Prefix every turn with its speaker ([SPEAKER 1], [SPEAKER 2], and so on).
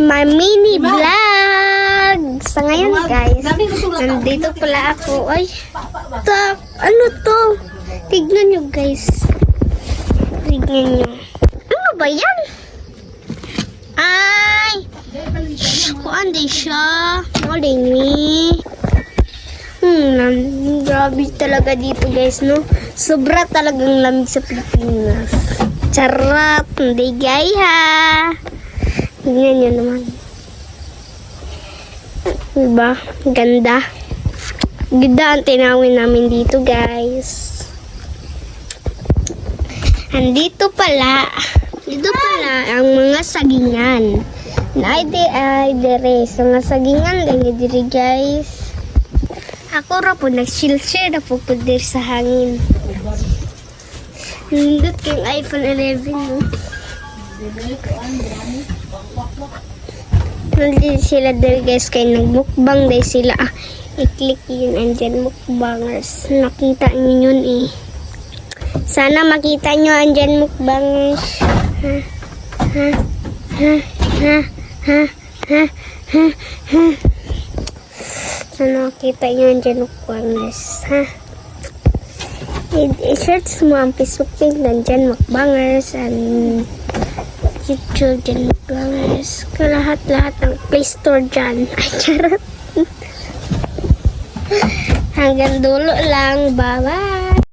[SPEAKER 1] my mini vlog. Sa ngayon guys, nandito pala ako. Ay, ano to? Tignan nyo guys. Tignan nyo. Ano ba yan? Ay! Kuan di siya. Mali ni. Grabe talaga dito guys, no? Sobra talagang lamig sa Pilipinas. Charot! Hindi gaya. Tingnan nyo naman. Diba? Ganda. Ganda ang tinawin namin dito guys. Andito pala. Dito pala ang mga sagingan. Ay dire. Sa mga sagingan lang diri guys. Ako ra po nag-chill-chill na po po diri sa hangin. Nindot yung iPhone 11, no? Nandito sila diri guys, kaya nagmukbang dahil sila. I-click yun, andyan mukbangers. Nakita nyo yun eh. Sana makita nyo andyan mukbangers. Sana makita nyo andyan mukbangers. I-search mo ang Facebook page nandyan mukbangers and YouTube dyan mukbangers. Lahat-lahat ng Play Store dyan. Ay, charot. Hanggang dulo lang. Bye-bye.